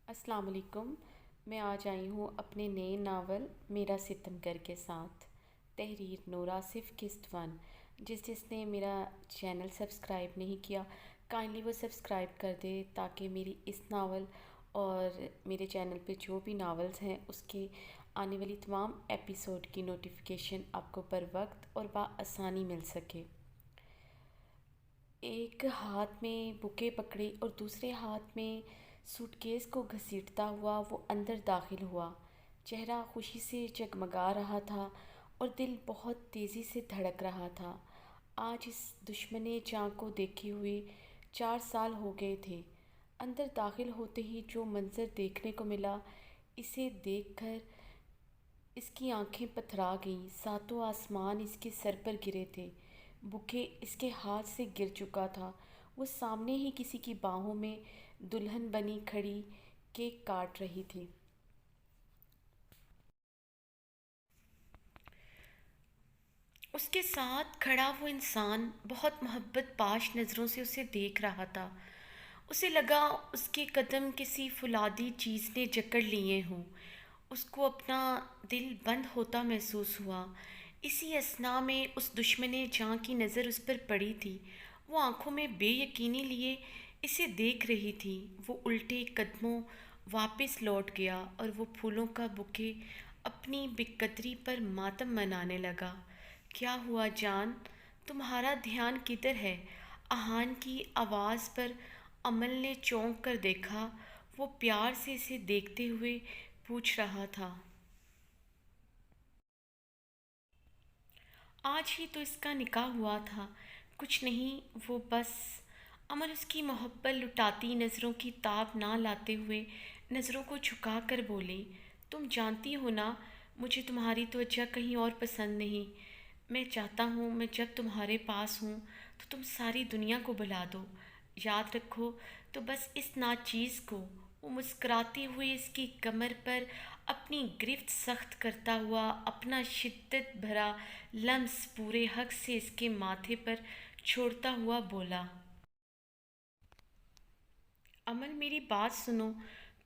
السلام علیکم۔ میں آج آئی ہوں اپنے نئے ناول میرا ستمگر کے ساتھ۔ تحریر نور آصف قسط 1۔ جس نے میرا چینل سبسکرائب نہیں کیا کائنڈلی وہ سبسکرائب کر دے تاکہ میری اس ناول اور میرے چینل پہ جو بھی ناولز ہیں اس کے آنے والی تمام ایپیسوڈ کی نوٹیفیکیشن آپ کو پر وقت اور بآسانی مل سکے۔ ایک ہاتھ میں بکے پکڑے اور دوسرے ہاتھ میں سوٹ کیس کو گھسیٹتا ہوا وہ اندر داخل ہوا۔ چہرہ خوشی سے جگمگا رہا تھا اور دل بہت تیزی سے دھڑک رہا تھا۔ آج اس دشمن جاں کو دیکھے ہوئے 4 سال ہو گئے تھے۔ اندر داخل ہوتے ہی جو منظر دیکھنے کو ملا، اسے دیکھ کر اس کی آنکھیں پتھرا گئیں۔ ساتوں آسمان اس کے سر پر گرے تھے۔ بکے اس کے ہاتھ سے گر چکا تھا۔ وہ سامنے ہی کسی کی باہوں میں دلہن بنی کھڑی کیک کاٹ رہی تھی۔ اس کے ساتھ کھڑا وہ انسان بہت محبت پاش نظروں سے اسے دیکھ رہا تھا۔ اسے لگا اس کے قدم کسی فولادی چیز نے جکڑ لیے ہوں۔ اس کو اپنا دل بند ہوتا محسوس ہوا۔ اسی اثنا میں اس دشمن جاں کی نظر اس پر پڑی تھی۔ وہ آنکھوں میں بے یقینی لیے اسے دیکھ رہی تھی۔ وہ الٹے قدموں واپس لوٹ گیا اور وہ پھولوں کا بکے اپنی بے قدری پر ماتم منانے لگا۔ کیا ہوا جان؟ تمہارا دھیان کدھر ہے؟ احان کی آواز پر امل نے چونک کر دیکھا۔ وہ پیار سے اسے دیکھتے ہوئے پوچھ رہا تھا۔ آج ہی تو اس کا نکاح ہوا تھا۔ کچھ نہیں، وہ بس۔ امل اس کی محبت لٹاتی نظروں کی تاب نہ لاتے ہوئے نظروں کو جھکا کر بولی، تم جانتی ہو نا، مجھے تمہاری توجہ کہیں اور پسند نہیں۔ میں چاہتا ہوں میں جب تمہارے پاس ہوں تو تم ساری دنیا کو بلا دو۔ یاد رکھو تو بس اس ناچیز کو۔ وہ مسکراتے ہوئے اس کی کمر پر اپنی گرفت سخت کرتا ہوا اپنا شدت بھرا لمس پورے حق سے اس کے ماتھے پر چھوڑتا ہوا بولا، امل میری بات سنو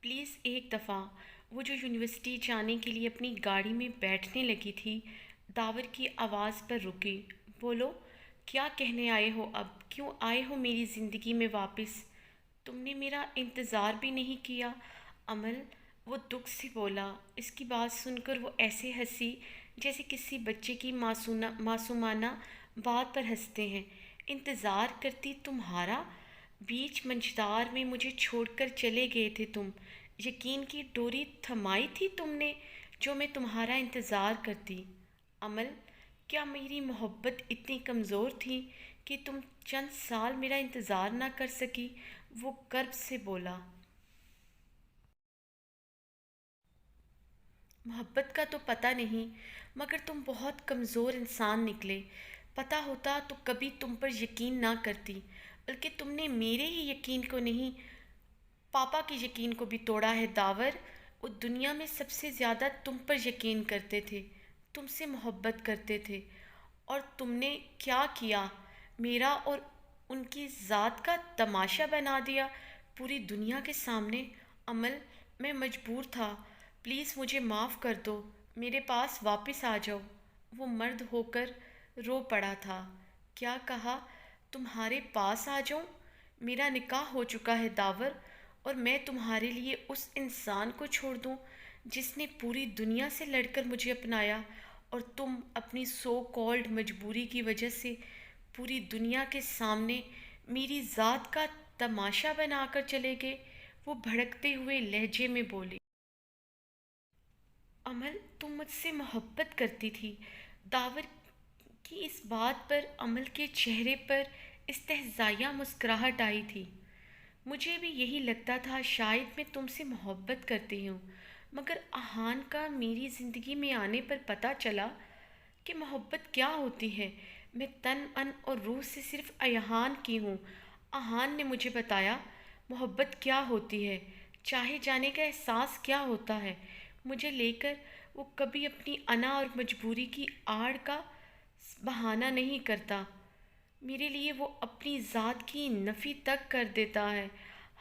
پلیز ایک دفعہ۔ وہ جو یونیورسٹی جانے کے لیے اپنی گاڑی میں بیٹھنے لگی تھی، داور کی آواز پر رکی۔ بولو، کیا کہنے آئے ہو اب؟ کیوں آئے ہو میری زندگی میں واپس؟ تم نے میرا انتظار بھی نہیں کیا امل، وہ دکھ سے بولا۔ اس کی بات سن کر وہ ایسے ہنسی جیسے کسی بچے کی معصومانہ بات پر ہنستے ہیں۔ انتظار کرتی تمہارا؟ بیچ منجدار میں مجھے چھوڑ کر چلے گئے تھے تم۔ یقین کی ڈوری تھمائی تھی تم نے جو میں تمہارا انتظار کرتی۔ امل، کیا میری محبت اتنی کمزور تھی کہ تم چند سال میرا انتظار نہ کر سکی؟ وہ کرب سے بولا۔ محبت کا تو پتہ نہیں، مگر تم بہت کمزور انسان نکلے۔ پتہ ہوتا تو کبھی تم پر یقین نہ کرتی، بلکہ تم نے میرے ہی یقین کو نہیں، پاپا کے یقین کو بھی توڑا ہے داور۔ وہ دنیا میں سب سے زیادہ تم پر یقین کرتے تھے، تم سے محبت کرتے تھے، اور تم نے کیا کیا؟ میرا اور ان کی ذات کا تماشا بنا دیا پوری دنیا کے سامنے۔ امل، میں مجبور تھا، پلیز مجھے معاف کر دو، میرے پاس واپس آ جاؤ۔ وہ مرد ہو کر رو پڑا تھا۔ کیا کہا؟ تمہارے پاس آ جاؤں؟ میرا نکاح ہو چکا ہے داور، اور میں تمہارے لیے اس انسان کو چھوڑ دوں جس نے پوری دنیا سے لڑ کر مجھے اپنایا، اور تم اپنی سو کالڈ مجبوری کی وجہ سے پوری دنیا کے سامنے میری ذات کا تماشا بنا کر چلے گئے؟ وہ بھڑکتے ہوئے لہجے میں بولی۔ امل، تم مجھ سے محبت کرتی تھی۔ داور کی اس بات پر امل کے چہرے پر استہزائیہ مسکراہٹ آئی تھی۔ مجھے بھی یہی لگتا تھا، شاید میں تم سے محبت کرتی ہوں، مگر احان کا میری زندگی میں آنے پر پتہ چلا کہ محبت کیا ہوتی ہے۔ میں تن من اور روح سے صرف احان کی ہوں۔ احان نے مجھے بتایا محبت کیا ہوتی ہے، چاہے جانے کا احساس کیا ہوتا ہے۔ مجھے لے کر وہ کبھی اپنی انا اور مجبوری کی آڑ کا بہانہ نہیں کرتا۔ میرے لیے وہ اپنی ذات کی نفی تک کر دیتا ہے۔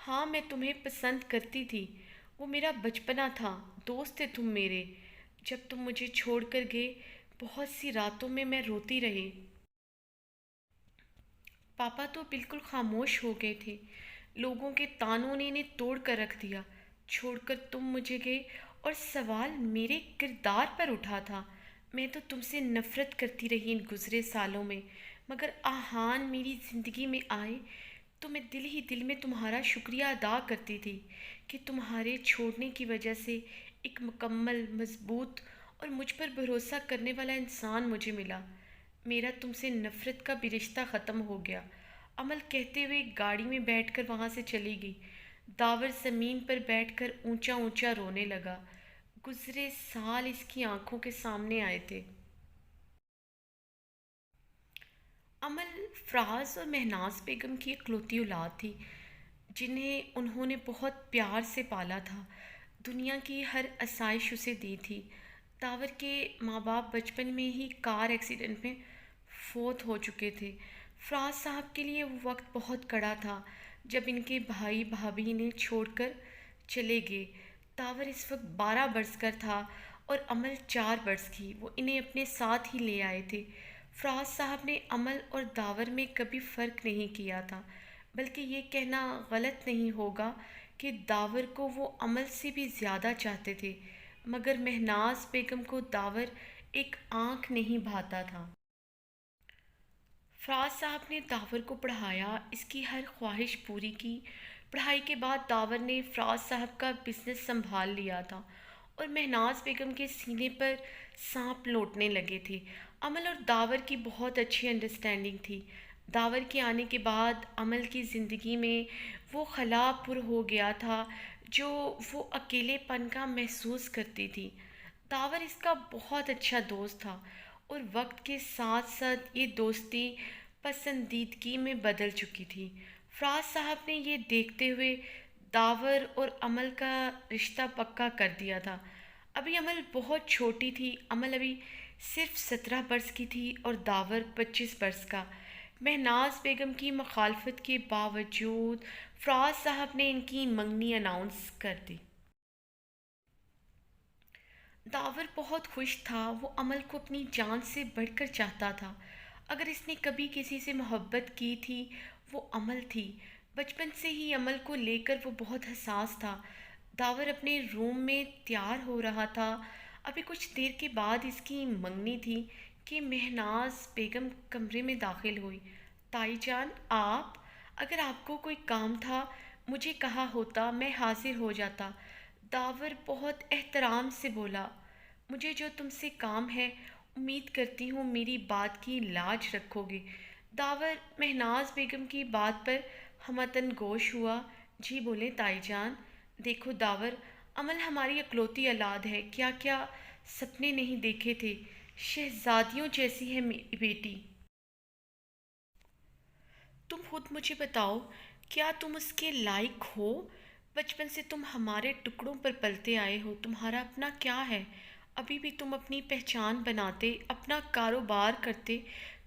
ہاں، میں تمہیں پسند کرتی تھی، وہ میرا بچپنا تھا، دوست تھے تم میرے۔ جب تم مجھے چھوڑ کر گئے، بہت سی راتوں میں روتی رہی۔ پاپا تو بالکل خاموش ہو گئے تھے، لوگوں کے تانوں نے انہیں توڑ کر رکھ دیا۔ چھوڑ کر تم مجھے گئے اور سوال میرے کردار پر اٹھا تھا۔ میں تو تم سے نفرت کرتی رہی ان گزرے سالوں میں، مگر آہان میری زندگی میں آئے تو میں دل ہی دل میں تمہارا شکریہ ادا کرتی تھی کہ تمہارے چھوڑنے کی وجہ سے ایک مکمل، مضبوط اور مجھ پر بھروسہ کرنے والا انسان مجھے ملا۔ میرا تم سے نفرت کا بھی رشتہ ختم ہو گیا، عمل کہتے ہوئے گاڑی میں بیٹھ کر وہاں سے چلی گئی۔ داور زمین پر بیٹھ کر اونچا اونچا رونے لگا۔ گزرے سال اس کی آنکھوں کے سامنے آئے تھے۔ عمل فراز اور مہناز بیگم کی اکلوتی اولاد تھی، جنہیں انہوں نے بہت پیار سے پالا تھا، دنیا کی ہر آسائش اسے دی تھی۔ داور کے ماں باپ بچپن میں ہی کار ایکسیڈنٹ میں فوت ہو چکے تھے۔ فراز صاحب کے لیے وہ وقت بہت کڑا تھا جب ان کے بھائی بھابھی انہیں چھوڑ کر چلے گئے۔ داور اس وقت 12 برس کا تھا اور عمل 4 برس کی۔ وہ انہیں اپنے ساتھ ہی لے آئے تھے۔ فراز صاحب نے عمل اور داور میں کبھی فرق نہیں کیا تھا، بلکہ یہ کہنا غلط نہیں ہوگا کہ داور کو وہ عمل سے بھی زیادہ چاہتے تھے، مگر مہناز بیگم کو داور ایک آنکھ نہیں بھاتا تھا۔ فراز صاحب نے داور کو پڑھایا، اس کی ہر خواہش پوری کی۔ پڑھائی کے بعد داور نے فراز صاحب کا بزنس سنبھال لیا تھا اور مہناز بیگم کے سینے پر سانپ لوٹنے لگے تھے۔ عمل اور داور کی بہت اچھی انڈرسٹینڈنگ تھی۔ داور کے آنے کے بعد عمل کی زندگی میں وہ خلا پر ہو گیا تھا جو وہ اکیلے پن کا محسوس کرتی تھی۔ داور اس کا بہت اچھا دوست تھا اور وقت کے ساتھ ساتھ یہ دوستی پسندیدگی میں بدل چکی تھی۔ فراز صاحب نے یہ دیکھتے ہوئے داور اور عمل کا رشتہ پکا کر دیا تھا۔ ابھی عمل بہت چھوٹی تھی، عمل ابھی صرف 17 برس کی تھی اور داور 25 برس کا۔ مہناز بیگم کی مخالفت کے باوجود فراز صاحب نے ان کی منگنی اناؤنس کر دی۔ داور بہت خوش تھا، وہ عمل کو اپنی جان سے بڑھ کر چاہتا تھا۔ اگر اس نے کبھی کسی سے محبت کی تھی وہ عمل تھی۔ بچپن سے ہی عمل کو لے کر وہ بہت حساس تھا۔ داور اپنے روم میں تیار ہو رہا تھا، ابھی کچھ دیر کے بعد اس کی منگنی تھی کہ مہناز بیگم کمرے میں داخل ہوئی۔ تائی جان، آپ؟ اگر آپ کو کوئی کام تھا مجھے کہا ہوتا، میں حاضر ہو جاتا۔ داور بہت احترام سے بولا، مجھے جو تم سے کام ہے امید کرتی ہوں میری بات کی لاج رکھو گے۔ داور مہناز بیگم کی بات پر ہمتن گوش ہوا۔ جی بولے تائی جان۔ دیکھو داور، عمل ہماری اکلوتی اولاد ہے، کیا کیا سپنے نہیں دیکھے تھے، شہزادیوں جیسی ہے میری بیٹی۔ تم خود مجھے بتاؤ، کیا تم اس کے لائق ہو؟ بچپن سے تم ہمارے ٹکڑوں پر پلتے آئے ہو، تمہارا اپنا کیا ہے؟ ابھی بھی تم اپنی پہچان بناتے، اپنا کاروبار کرتے،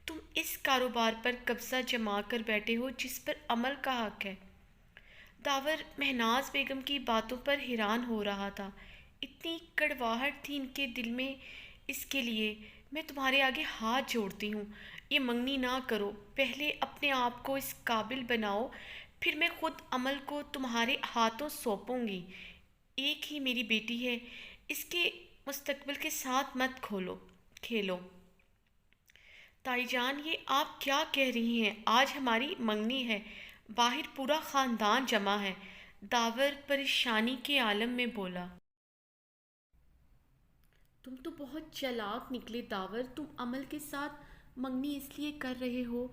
تم اس کاروبار پر قبضہ جما کر بیٹھے ہو جس پر عمل کا حق ہے۔ داور مہناز بیگم کی باتوں پر حیران ہو رہا تھا، اتنی کڑواہٹ تھی ان کے دل میں اس کے لیے۔ میں تمہارے آگے ہاتھ جوڑتی ہوں، یہ منگنی نہ کرو، پہلے اپنے آپ کو اس قابل بناؤ، پھر میں خود عمل کو تمہارے ہاتھوں سونپوں گی۔ ایک ہی میری بیٹی ہے، اس کے مستقبل کے ساتھ مت کھیلو۔ تائی جان، یہ آپ کیا کہہ رہی ہیں؟ آج ہماری منگنی ہے، باہر پورا خاندان جمع ہے۔ داور پریشانی کے عالم میں بولا۔ تم تو بہت چالاک نکلے داور، تم عمل کے ساتھ منگنی اس لیے کر رہے ہو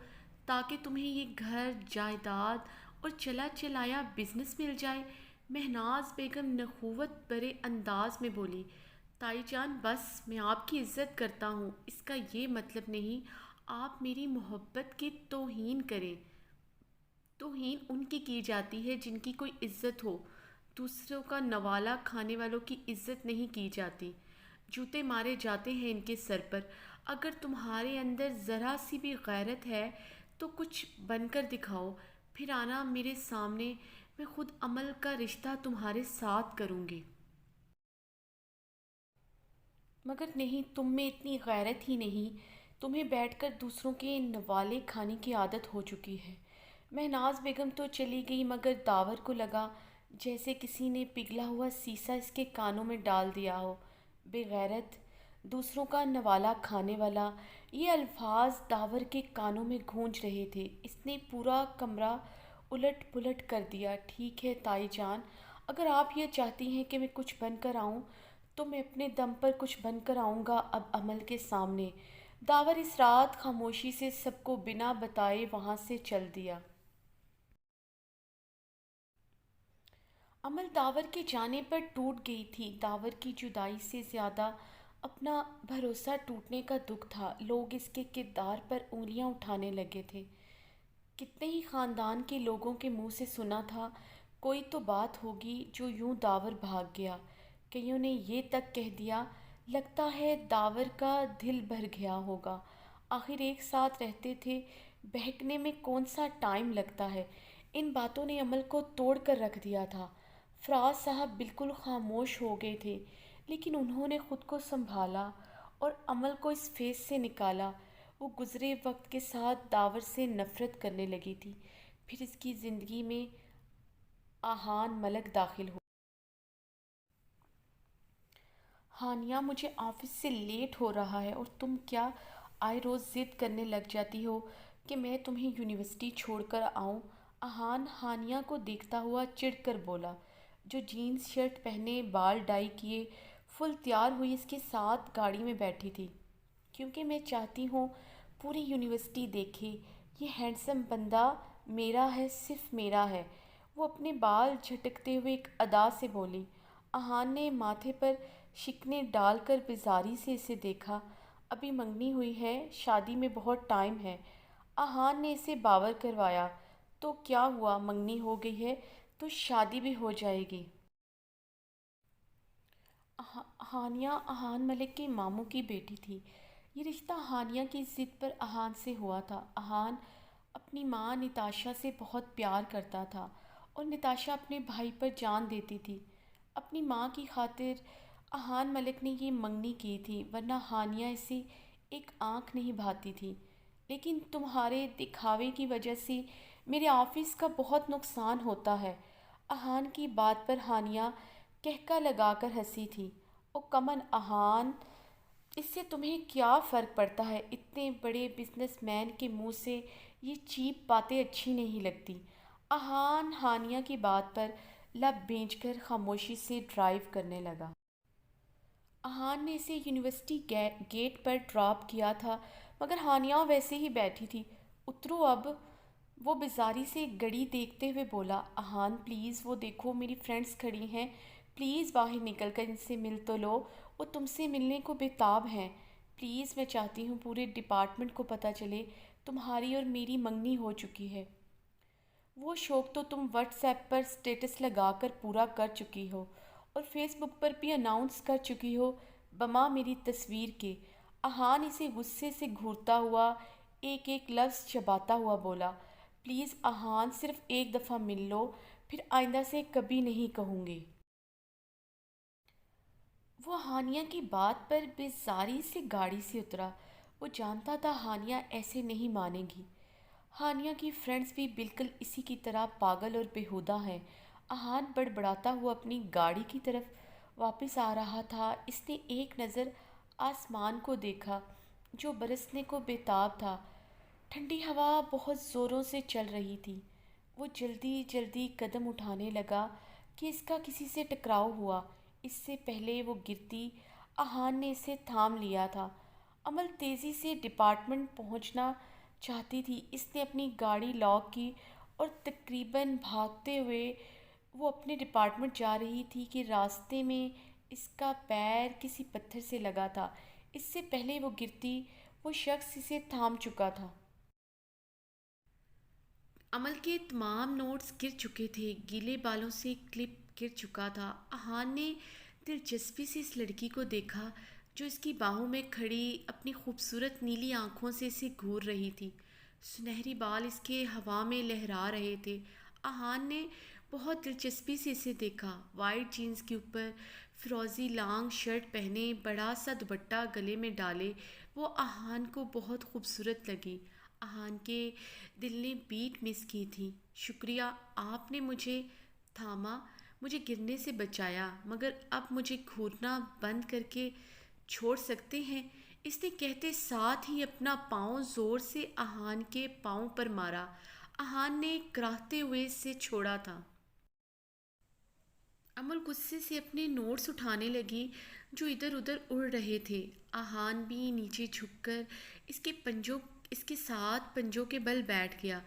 تاکہ تمہیں یہ گھر، جائیداد اور چلا چلایا بزنس مل جائے۔ مہناز بیگم نخوت برے انداز میں بولی۔ تائی جان بس، میں آپ کی عزت کرتا ہوں، اس کا یہ مطلب نہیں آپ میری محبت کی توہین کریں۔ توہین ان کی جاتی ہے جن کی کوئی عزت ہو، دوسروں کا نوالا کھانے والوں کی عزت نہیں کی جاتی۔ جوتے مارے جاتے ہیں ان کے سر پر۔ اگر تمہارے اندر ذرا سی بھی غیرت ہے تو کچھ بن کر دکھاؤ، پھر آنا میرے سامنے، میں خود عمل کا رشتہ تمہارے ساتھ کروں گی۔ مگر نہیں، تم میں اتنی غیرت ہی نہیں۔ تمہیں بیٹھ کر دوسروں کے نوالے کھانے کی عادت ہو چکی ہے۔ مہناز بیگم تو چلی گئی، مگر داور کو لگا جیسے کسی نے پگھلا ہوا سیسا اس کے کانوں میں ڈال دیا ہو۔ بے غیرت، دوسروں کا نوالا کھانے والا، یہ الفاظ داور کے کانوں میں گونج رہے تھے۔ اس نے پورا کمرہ الٹ پلٹ کر دیا۔ ٹھیک ہے تائی جان، اگر آپ یہ چاہتی ہیں کہ میں کچھ بن کر آؤں تو میں اپنے دم پر کچھ بن کر آؤں گا اب عمل کے سامنے۔ داور اس رات خاموشی سے سب کو بنا بتائے وہاں سے چل دیا۔ عمل داور کے جانے پر ٹوٹ گئی تھی۔ داور کی جدائی سے زیادہ اپنا بھروسہ ٹوٹنے کا دکھ تھا۔ لوگ اس کے کردار پر انگلیاں اٹھانے لگے تھے۔ کتنے ہی خاندان کے لوگوں کے منہ سے سنا تھا، کوئی تو بات ہوگی جو یوں داور بھاگ گیا۔ کئیوں نے یہ تک کہہ دیا، لگتا ہے داور کا دل بھر گیا ہوگا۔ آخر ایک ساتھ رہتے تھے، بہکنے میں کون سا ٹائم لگتا ہے۔ ان باتوں نے عمل کو توڑ کر رکھ دیا تھا۔ فراز صاحب بالکل خاموش ہو گئے تھے، لیکن انہوں نے خود کو سنبھالا اور عمل کو اس فیس سے نکالا۔ وہ گزرے وقت کے ساتھ داور سے نفرت کرنے لگی تھی۔ پھر اس کی زندگی میں آہان ملک داخل ہو۔ ہانیہ، مجھے آفس سے لیٹ ہو رہا ہے اور تم کیا آئے روز ضد کرنے لگ جاتی ہو کہ میں تمہیں یونیورسٹی چھوڑ کر آؤں۔ احان ہانیہ کو دیکھتا ہوا چڑھ کر بولا، جو جینز شرٹ پہنے، بال ڈائی کیے، فل تیار ہوئی اس کے ساتھ گاڑی میں بیٹھی تھی۔ کیونکہ میں چاہتی ہوں پوری یونیورسٹی دیکھے، یہ ہینڈسم بندہ میرا ہے، صرف میرا ہے۔ وہ اپنے بال جھٹکتے ہوئے ایک ادا سے بولی۔ احان نے ماتھے پر شکنیں ڈال کر بیزاری سے اسے دیکھا۔ ابھی منگنی ہوئی ہے، شادی میں بہت ٹائم ہے۔ احان نے اسے باور کروایا۔ تو کیا ہوا، منگنی ہو گئی ہے تو شادی بھی ہو جائے گی۔ ہانیہ احان ملک کے ماموں کی بیٹی تھی۔ یہ رشتہ ہانیہ کی ضد پر احان سے ہوا تھا۔ احان اپنی ماں نتاشا سے بہت پیار کرتا تھا اور نتاشا اپنے بھائی پر جان دیتی تھی۔ اپنی ماں کی خاطر احان ملک نے یہ منگنی کی تھی، ورنہ ہانیہ اسے ایک آنکھ نہیں بھاتی تھی۔ لیکن تمہارے دکھاوے کی وجہ سے میرے آفس کا بہت نقصان ہوتا ہے۔ احان کی بات پر ہانیہ کہکا لگا کر ہنسی تھی۔ او کمن احان، اس سے تمہیں کیا فرق پڑتا ہے؟ اتنے بڑے بزنس مین کے منہ سے یہ چیپ باتیں اچھی نہیں لگتی۔ احان ہانیہ کی بات پر لب بھینچ کر خاموشی سے ڈرائیو کرنے لگا۔ احان نے اسے یونیورسٹی گیٹ پر ڈراپ کیا تھا، مگر ہانیہ ویسے ہی بیٹھی تھی۔ اترو اب، وہ بیزاری سے گھڑی دیکھتے ہوئے بولا۔ احان پلیز، وہ دیکھو میری فرینڈز کھڑی ہیں، پلیز باہر نکل کر ان سے مل تو لو، وہ تم سے ملنے کو بے تاب ہیں۔ پلیز، میں چاہتی ہوں پورے ڈپارٹمنٹ کو پتہ چلے تمہاری اور میری منگنی ہو چکی ہے۔ وہ شوق تو تم واٹس ایپ پر سٹیٹس لگا کر پورا کر چکی ہو اور فیس بک پر بھی اناؤنس کر چکی ہو بما میری تصویر کے۔ احان اسے غصے سے گھورتا ہوا ایک ایک لفظ چباتا ہوا بولا۔ پلیز احان، صرف ایک دفعہ مل لو، پھر آئندہ سے کبھی نہیں کہوں گی۔ وہ ہانیہ کی بات پر بیزاری سے گاڑی سے اترا۔ وہ جانتا تھا ہانیہ ایسے نہیں مانے گی۔ ہانیہ کی فرینڈز بھی بالکل اسی کی طرح پاگل اور بیہودہ ہیں۔ احان بڑبڑاتا ہوا اپنی گاڑی کی طرف واپس آ رہا تھا۔ اس نے ایک نظر آسمان کو دیکھا جو برسنے کو بے تاب تھا۔ ٹھنڈی ہوا بہت زوروں سے چل رہی تھی۔ وہ جلدی جلدی قدم اٹھانے لگا کہ اس کا کسی سے ٹکراؤ ہوا۔ اس سے پہلے وہ گرتی، احان نے اسے تھام لیا تھا۔ عمل تیزی سے ڈپارٹمنٹ پہنچنا چاہتی تھی۔ اس نے اپنی گاڑی لاک کی اور تقریباً بھاگتے ہوئے وہ اپنے ڈپارٹمنٹ جا رہی تھی کہ راستے میں اس کا پیر کسی پتھر سے لگا تھا۔ اس سے پہلے وہ گرتی، وہ شخص اسے تھام چکا تھا۔ عمل کے تمام نوٹس گر چکے تھے، گیلے بالوں سے کلپ گر چکا تھا۔ احان نے دلچسپی سے اس لڑکی کو دیکھا جو اس کی باہوں میں کھڑی اپنی خوبصورت نیلی آنکھوں سے اسے گھور رہی تھی۔ سنہری بال اس کے ہوا میں لہرا رہے تھے۔ احان نے بہت دلچسپی سے اسے دیکھا۔ وائٹ جینس کے اوپر فروزی لانگ شرٹ پہنے، بڑا سا دوپٹہ گلے میں ڈالے، وہ اہان کو بہت خوبصورت لگی۔ اہان کے دل نے بیٹ مس کی تھی۔ شکریہ، آپ نے مجھے تھاما، مجھے گرنے سے بچایا، مگر اب مجھے گھورنا بند کر کے چھوڑ سکتے ہیں؟ اس نے کہتے ساتھ ہی اپنا پاؤں زور سے اہان کے پاؤں پر مارا۔ اہان نے کراہتے ہوئے اسے چھوڑا تھا۔ امل غصے سے اپنے نوٹس اٹھانے لگی جو ادھر ادھر اڑ رہے تھے۔ اہان بھی نیچے جھک کر اس کے ساتھ پنجوں کے بل بیٹھ گیا۔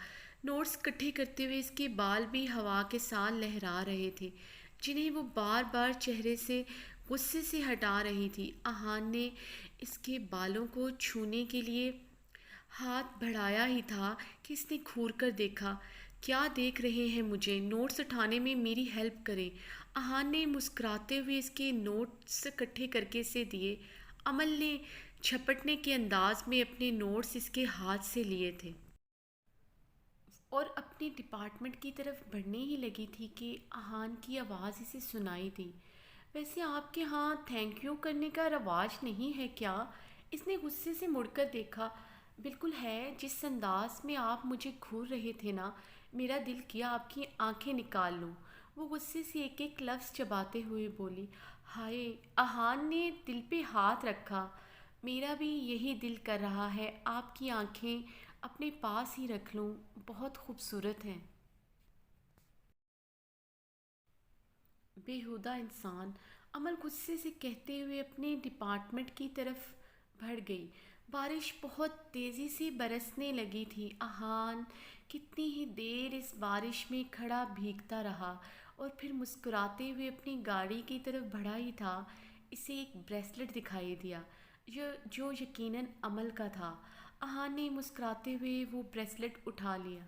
نوٹس کٹھے کرتے ہوئے اس کے بال بھی ہوا کے ساتھ لہرا رہے تھے، جنہیں وہ بار بار چہرے سے غصے سے ہٹا رہی تھی۔ اہان نے اس کے بالوں کو چھونے کے لیے ہاتھ بڑھایا ہی تھا کہ اس نے گھور کر دیکھا۔ کیا دیکھ رہے ہیں مجھے؟ نوٹس اٹھانے میں میری ہیلپ کریں۔ اہان نے مسکراتے ہوئے اس کے نوٹس اکٹھے کر کے اسے دیے۔ امل نے جھپٹنے کے انداز میں اپنے نوٹس اس کے ہاتھ سے لیے تھے اور اپنے ڈپارٹمنٹ کی طرف بڑھنے ہی لگی تھی کہ اہان کی آواز اسے سنائی دی۔ ویسے آپ کے ہاں تھینک یو کرنے کا رواج نہیں ہے کیا؟ اس نے غصے سے مڑ کر دیکھا۔ بالکل ہے، جس انداز میں آپ مجھے گھور رہے تھے نا، میرا دل کیا آپ کی آنکھیں نکال لوں۔ وہ غصے سے ایک ایک لفظ چباتے ہوئے بولی۔ ہائے! اہان نے دل پہ ہاتھ رکھا۔ میرا بھی یہی دل کر رہا ہے آپ کی آنکھیں اپنے پاس ہی رکھ لوں، بہت خوبصورت ہیں۔ بیہودہ انسان! امل غصے سے کہتے ہوئے اپنے ڈپارٹمنٹ کی طرف بڑھ گئی۔ بارش بہت تیزی سے برسنے لگی تھی۔ اہان کتنی ہی دیر اس بارش میں کھڑا بھیگتا رہا اور پھر مسکراتے ہوئے اپنی گاڑی کی طرف بڑھا ہی تھا، اسے ایک بریسلٹ دکھائی دیا جو یقیناً امل کا تھا۔ اہان نے مسکراتے ہوئے وہ بریسلٹ اٹھا لیا۔